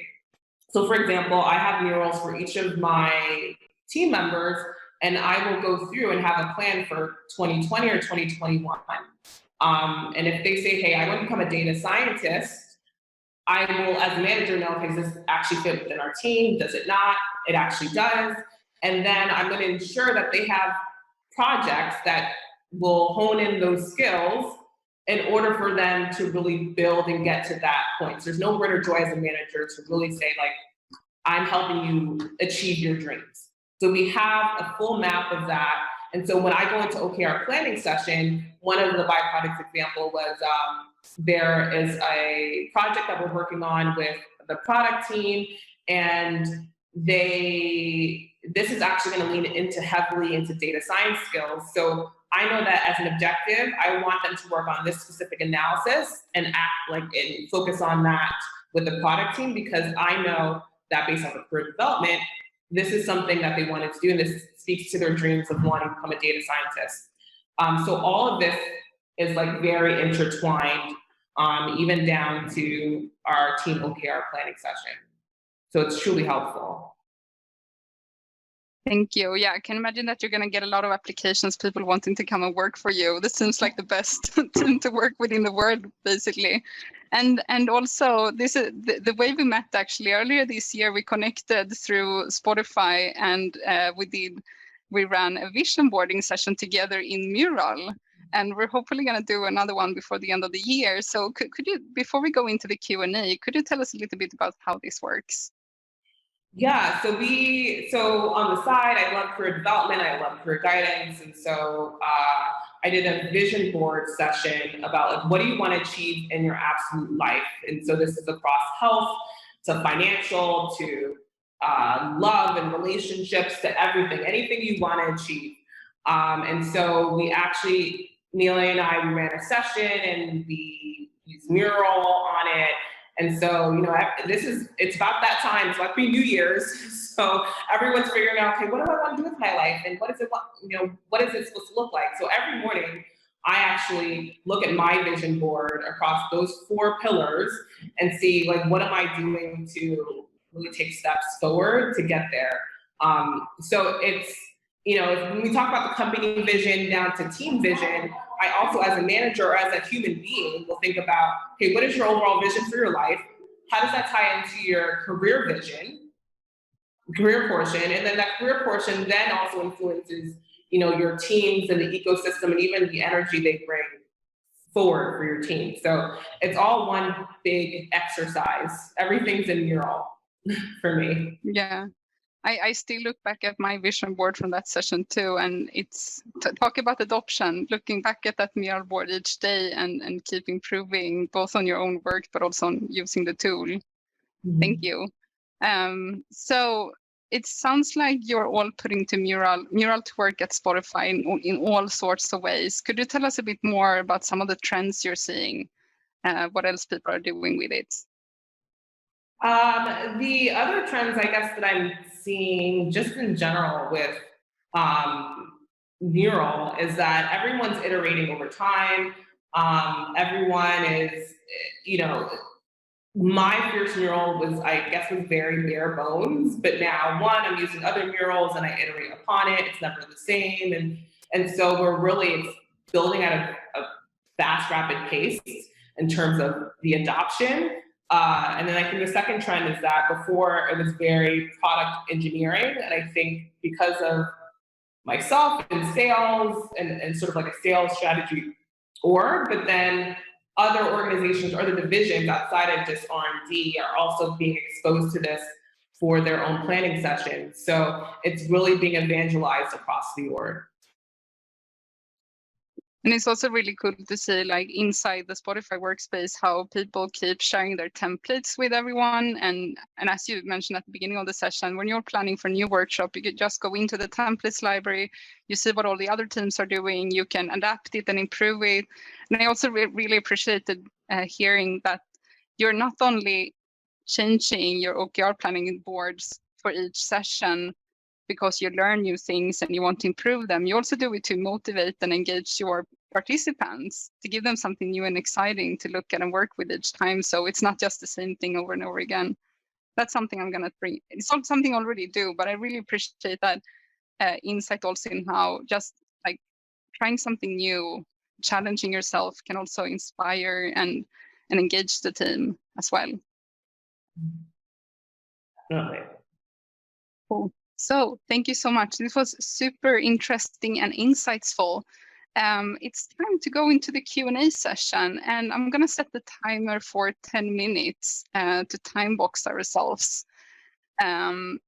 S2: So for example, I have murals for each of my team members, and I will go through and have a plan for 2020 or 2021. And if they say, hey, I want to become a data scientist, I will, as a manager, know, okay, does this actually fit within our team? Does it not? It actually does. And then I'm going to ensure that they have projects that will hone in those skills in order for them to really build and get to that point. So there's no greater joy as a manager to really say, like, I'm helping you achieve your dreams. So we have a full map of that. And so when I go into OKR planning session, one of the byproducts example was there is a project that we're working on with the product team, and this is actually going to lean heavily into data science skills. So I know that as an objective, I want them to work on this specific analysis and focus on that with the product team, because I know that based on the career development, this is something that they wanted to do, and this speaks to their dreams of wanting to become a data scientist. So all of this is like very intertwined, even down to our team OKR planning session. So it's truly helpful.
S1: Thank you. Yeah, I can imagine that you're going to get a lot of applications, people wanting to come and work for you. This seems like the best team to work with in the world, basically. And also, this is the way we met actually earlier this year. We connected through Spotify, and we ran a vision boarding session together in Mural. And we're hopefully going to do another one before the end of the year. So could you, before we go into the Q&A, could you tell us a little bit about how this works?
S2: Yeah, so on the side, I love career development, I love career guidance. And so I did a vision board session about, like, what do you want to achieve in your absolute life? And so this is across health, to financial, to love and relationships, to everything, anything you want to achieve. And so Neely and I, we ran a session and we used Mural on it. And so, it's about that time. It's like New Year's. So everyone's figuring out, okay, what do I want to do with my life? And what is it supposed to look like? So every morning I actually look at my vision board across those 4 pillars and see, like, what am I doing to really take steps forward to get there? So it's, when we talk about the company vision down to team vision, I also, as a manager or as a human being, will think about, okay, what is your overall vision for your life? How does that tie into your career vision, career portion? And then that career portion then also influences, your teams and the ecosystem and even the energy they bring forward for your team. So it's all one big exercise. Everything's in Mural for me.
S1: Yeah. I still look back at my vision board from that session too, and it's talk about adoption, looking back at that Mural board each day and keep improving both on your own work, but also on using the tool. Mm-hmm. Thank you. So it sounds like you're all putting to Mural to work at Spotify in all sorts of ways. Could you tell us a bit more about some of the trends you're seeing? What else people are doing with it?
S2: The other trends, I guess, that I'm seeing just in general with Mural is that everyone's iterating over time. Everyone is, my first Mural was very bare bones, but now I'm using other murals and I iterate upon it. It's never the same. And so we're really building at a fast, rapid pace in terms of the adoption. And then I think the second trend is that before it was very product engineering. And I think because of myself in sales and sort of like a sales strategy org, but then other organizations or the divisions outside of just R&D are also being exposed to this for their own planning sessions. So it's really being evangelized across the org.
S1: And it's also really cool to see, like, inside the Spotify workspace, how people keep sharing their templates with everyone. And as you mentioned at the beginning of the session, when you're planning for a new workshop, you could just go into the templates library, you see what all the other teams are doing, you can adapt it and improve it. And I also really appreciated hearing that you're not only changing your OKR planning boards for each session because you learn new things and you want to improve them, you also do it to motivate and engage your participants, to give them something new and exciting to look at and work with each time. So it's not just the same thing over and over again. That's something I'm going to bring. It's not something I already do, but I really appreciate that insight also in how just like trying something new, challenging yourself can also inspire and engage the team as well.
S2: Definitely.
S1: Cool. So thank you so much. This was super interesting and insightful. It's time to go into the Q&A session, and I'm going to set the timer for 10 minutes to time box ourselves. And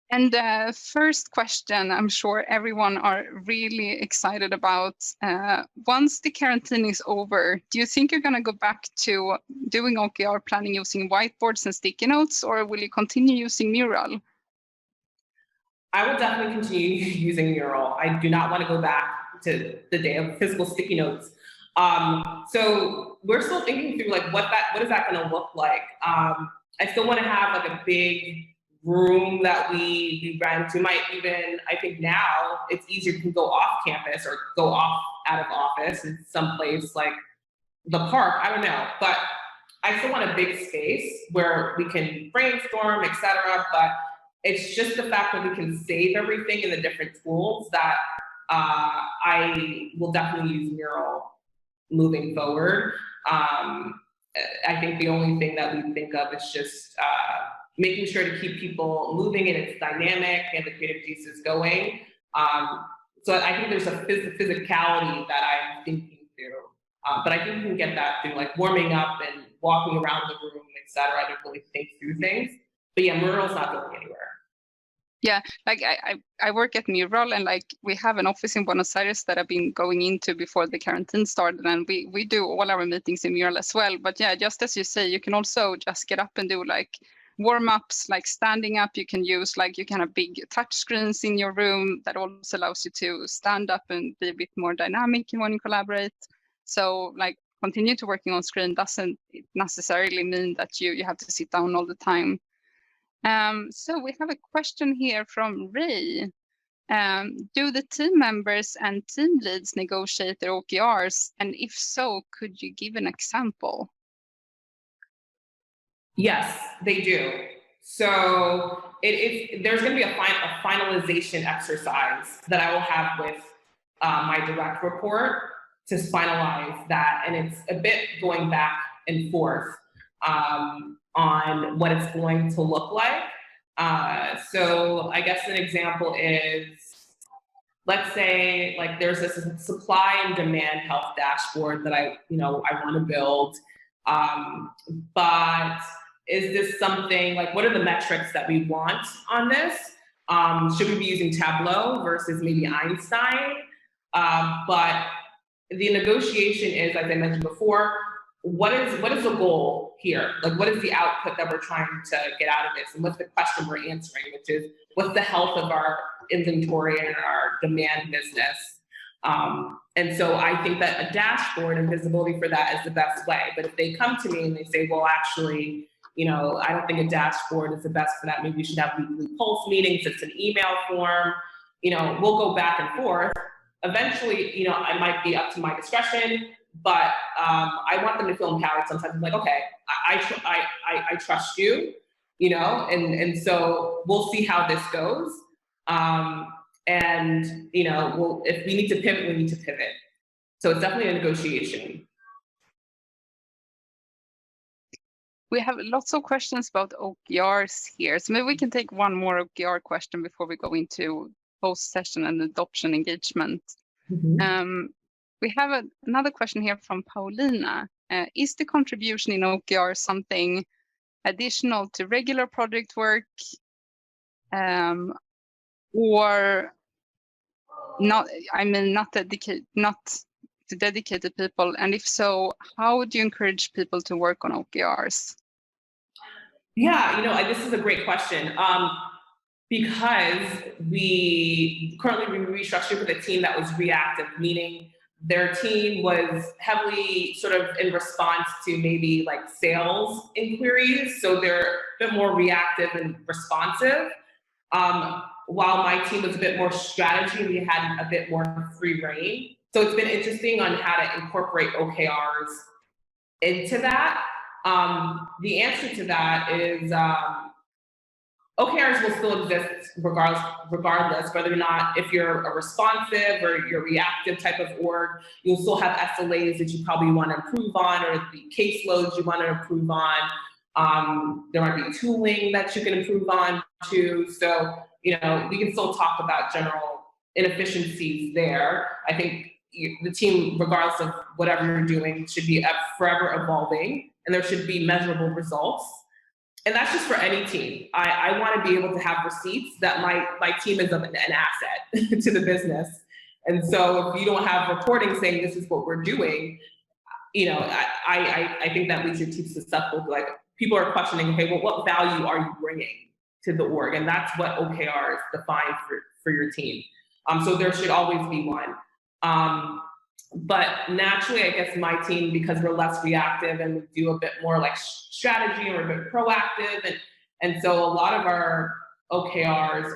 S1: the first question, I'm sure everyone are really excited about. Once the quarantine is over, do you think you're going to go back to doing OKR planning using whiteboards and sticky notes, or will you continue using Mural?
S2: I will definitely continue using Mural. I do not want to go back to the day of physical sticky notes. So we're still thinking through like what is that going to look like. I still want to have like a big room that we rent. We might even, I think now it's easier to go off campus or go off out of office in some place like the park. I don't know, but I still want a big space where we can brainstorm, etc. But it's just the fact that we can save everything in the different tools that I will definitely use Mural moving forward. I think the only thing that we think of is just making sure to keep people moving and it's dynamic and the creative juice is going. So I think there's a physicality that I'm thinking through. But I think we can get that through like warming up and walking around the room, etc. to really think through things. But yeah, Mural's not going anywhere.
S1: Yeah, like I work at Mural, and like we have an office in Buenos Aires that I've been going into before the quarantine started, and we do all our meetings in Mural as well. But yeah, just as you say, you can also just get up and do like warm-ups, like standing up. You can use like, you can have big touch screens in your room that also allows you to stand up and be a bit more dynamic when you collaborate. So like continue to working on screen doesn't necessarily mean that you have to sit down all the time. So we have a question here from Ray. Do the team members and team leads negotiate their OKRs? And if so, could you give an example?
S2: Yes, they do. So there's going to be a finalization exercise that I will have with my direct report to finalize that. And it's a bit going back and forth on what it's going to look like. So I guess an example is, let's say like there's this supply and demand health dashboard that I want to build. But is this something like, what are the metrics that we want on this? Should we be using Tableau versus maybe Einstein? But the negotiation is, as I mentioned before, what is the goal here? Like, what is the output that we're trying to get out of this? And what's the question we're answering, which is, what's the health of our inventory and our demand business? And so I think that a dashboard and visibility for that is the best way. But if they come to me and they say, well, actually, I don't think a dashboard is the best for that. Maybe we should have weekly pulse meetings. It's an email form. We'll go back and forth. Eventually, it might be up to my discretion, but I want them to feel empowered. Sometimes I'm like, okay, I trust you, and so we'll see how this goes. And if we need to pivot, we need to pivot. So it's definitely a negotiation.
S1: We have lots of questions about OKRs here. So maybe we can take one more OKR question before we go into post-session and adoption engagement. We have another question here from Paulina. Is the contribution in OKR something additional to regular project work, or not? I mean, not to dedicated people, and if so, how would you encourage people to work on OKRs?
S2: Yeah, this is a great question. Because we currently restructured with a team that was reactive, meaning their team was heavily sort of in response to maybe like sales inquiries. So they're a bit more reactive and responsive. While my team was a bit more strategy, we had a bit more free reign. So it's been interesting on how to incorporate OKRs into that. The answer to that is OKRs will still exist regardless, whether or not if you're a responsive or you're reactive type of org, you'll still have SLAs that you probably want to improve on, or the caseloads you want to improve on. There might be tooling that you can improve on too. So, we can still talk about general inefficiencies there. I think the team, regardless of whatever you're doing, should be forever evolving, and there should be measurable results. And that's just for any team. I want to be able to have receipts that my team is an asset to the business. And so if you don't have reporting saying this is what we're doing, I think that leads your team susceptible. Like, people are questioning, okay, well, what value are you bringing to the org? And that's what OKRs define for your team. So there should always be one. But naturally, I guess my team, because we're less reactive and we do a bit more like strategy, and we're a bit proactive, and so a lot of our OKRs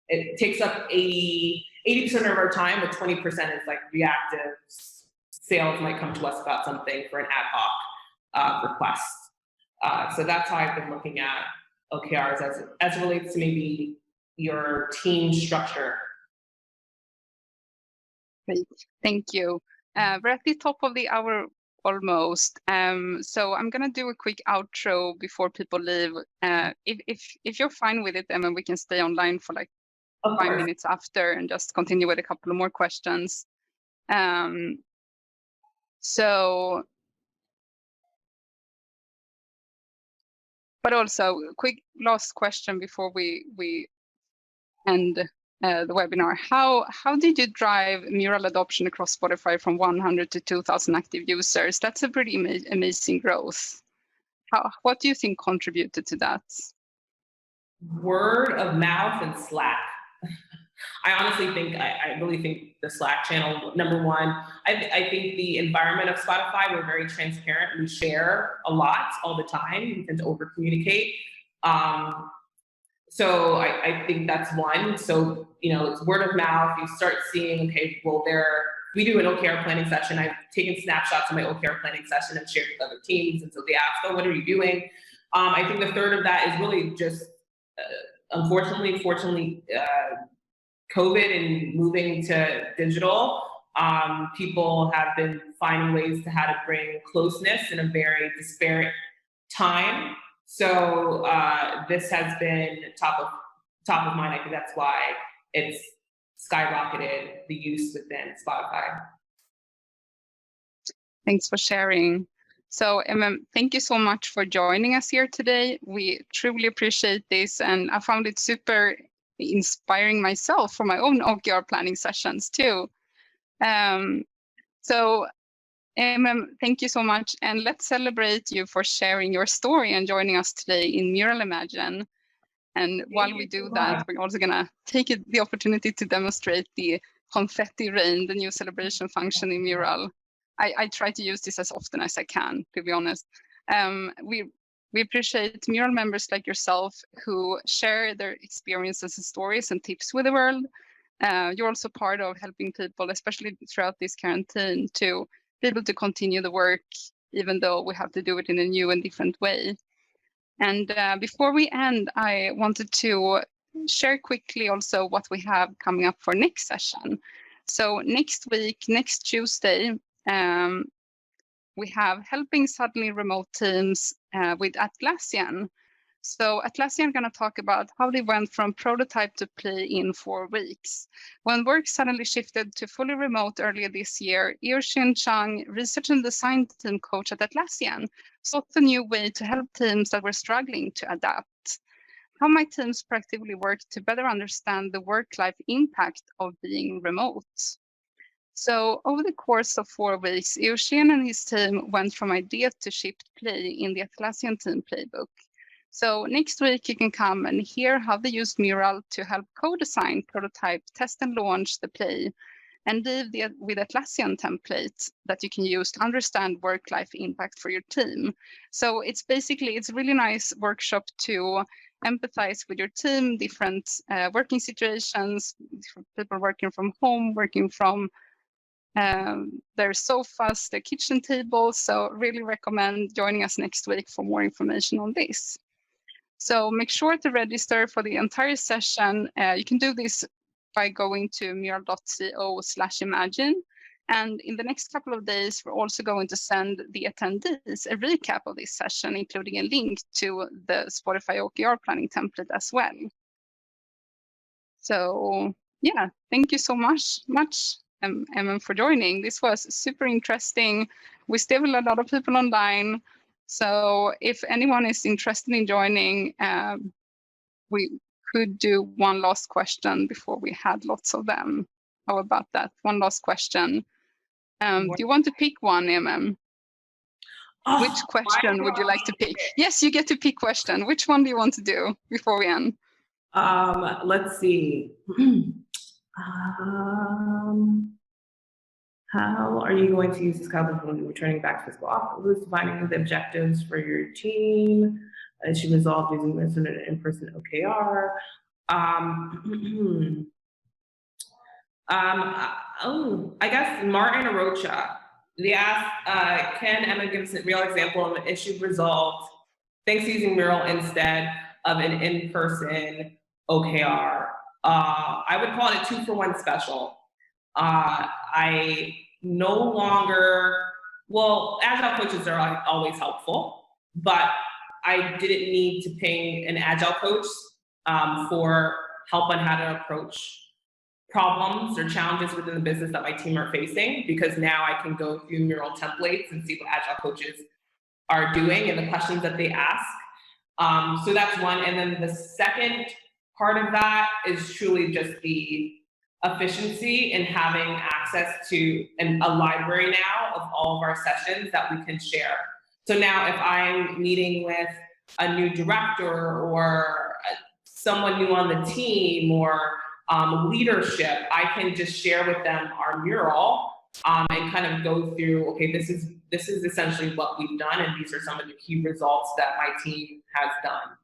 S2: it takes up 80% of our time, but 20% is like reactive. Sales might come to us about something for an ad hoc request. So that's how I've been looking at OKRs as it relates to maybe your team structure.
S1: Great, thank you. We're at the top of the hour almost, so I'm gonna do a quick outro before people leave. If you're fine with it, Emma, we can stay online for like 5 minutes after and just continue with a couple of more questions. But also, quick last question before we end the webinar. How did you drive Mural adoption across Spotify from 100 to 2,000 active users? That's a pretty amazing growth. What do you think contributed to that?
S2: Word of mouth and Slack. I honestly think, I really think the Slack channel, number one. I think the environment of Spotify, we're very transparent. We share a lot all the time. We tend to over communicate. So I think that's one. So, it's word of mouth. You start seeing, okay, well, we do an OKR planning session. I've taken snapshots of my OKR planning session and shared with other teams. And so they ask, oh, what are you doing? I think the third of that is really just, fortunately, COVID and moving to digital. People have been finding ways to how to bring closeness in a very disparate time. So this has been top of mind. I think that's why it's skyrocketed the use within Spotify.
S1: Thanks for sharing. So Emem, thank you so much for joining us here today. We truly appreciate this, and I found it super inspiring myself for my own OKR planning sessions too. So Emem, thank you so much, and let's celebrate you for sharing your story and joining us today in Mural Imagine. And while we do that, we're also gonna take the opportunity to demonstrate the confetti rain, the new celebration function in Mural. I try to use this as often as I can, to be honest. We appreciate Mural members like yourself who share their experiences and stories and tips with the world. You're also part of helping people, especially throughout this quarantine, to be able to continue the work, even though we have to do it in a new and different way. And before we end, I wanted to share quickly also what we have coming up for next session. So next week, next Tuesday, we have helping suddenly remote teams with Atlassian. So Atlassian are going to talk about how they went from prototype to play in 4 weeks. When work suddenly shifted to fully remote earlier this year, Yushin Chang, research and design team coach at Atlassian, sought a new way to help teams that were struggling to adapt. How might teams proactively work to better understand the work-life impact of being remote? So over the course of 4 weeks, Yushin and his team went from idea to shipped play in the Atlassian team playbook. So next week you can come and hear how they used Mural to help co-design, prototype, test and launch the play, and leave with Atlassian template that you can use to understand work-life impact for your team. So it's a really nice workshop to empathize with your team, different working situations, different people working from home, working from their sofas, their kitchen tables. So really recommend joining us next week for more information on this. So make sure to register for the entire session. You can do this by going to mural.co/imagine. And in the next couple of days, we're also going to send the attendees a recap of this session, including a link to the Spotify OKR planning template as well. So yeah, thank you so much, Emem, for joining. This was super interesting. We still have a lot of people online. So if anyone is interested in joining, we could do one last question before we had lots of them. How about that? One last question. Do you want to pick one, Emem?
S2: Oh,
S1: Which question would you like to pick? Yes, you get to pick question. Which one do you want to do before we end?
S2: Let's see. How are you going to use this concept when returning back to physical office, defining the objectives for your team? Is she resolved using this in an in-person OKR? I guess Martin Arocha. They asked, can Emma give us a real example of an issue resolved thanks to using Mural instead of an in-person OKR? I would call it a 2-for-1 special. I no longer, well, Agile coaches are always helpful, but I didn't need to ping an Agile coach for help on how to approach problems or challenges within the business that my team are facing, because now I can go through Mural templates and see what Agile coaches are doing and the questions that they ask. So that's one. And then the second part of that is truly just the efficiency in having access to a library now of all of our sessions that we can share. So now if I'm meeting with a new director or someone new on the team or leadership, I can just share with them our Mural and kind of go through, okay, this is essentially what we've done, and these are some of the key results that my team has done.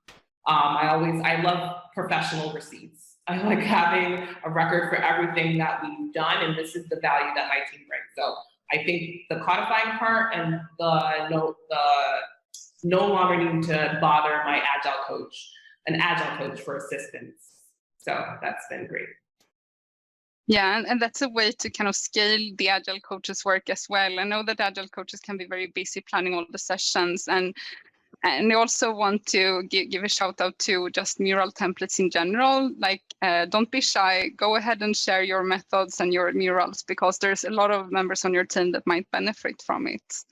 S2: I love professional receipts. I like having a record for everything that we've done, and this is the value that my team brings. So I think the codifying part and the no longer needing to bother my an Agile coach for assistance. So that's been great.
S1: Yeah, and that's a way to kind of scale the Agile coaches' work as well. I know that Agile coaches can be very busy planning all the sessions, and I also want to give a shout out to just Mural templates in general. Like, don't be shy. Go ahead and share your methods and your Murals, because there's a lot of members on your team that might benefit from it.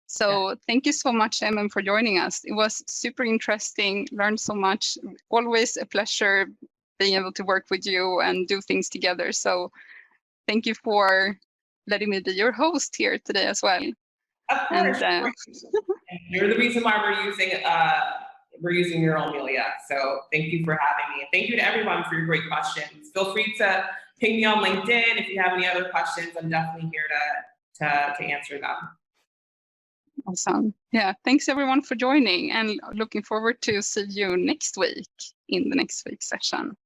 S1: So Thank you so much, Emem, for joining us. It was super interesting, learned so much. Always a pleasure being able to work with you and do things together. So thank you for letting me be your host here today as well.
S2: Of course. And, you're the reason why we're using Mural, Amelia. So thank you for having me. And thank you to everyone for your great questions. Feel free to ping me on LinkedIn if you have any other questions. I'm definitely here to answer them.
S1: Awesome. Yeah, thanks everyone for joining, and looking forward to see you next week in the next week's session.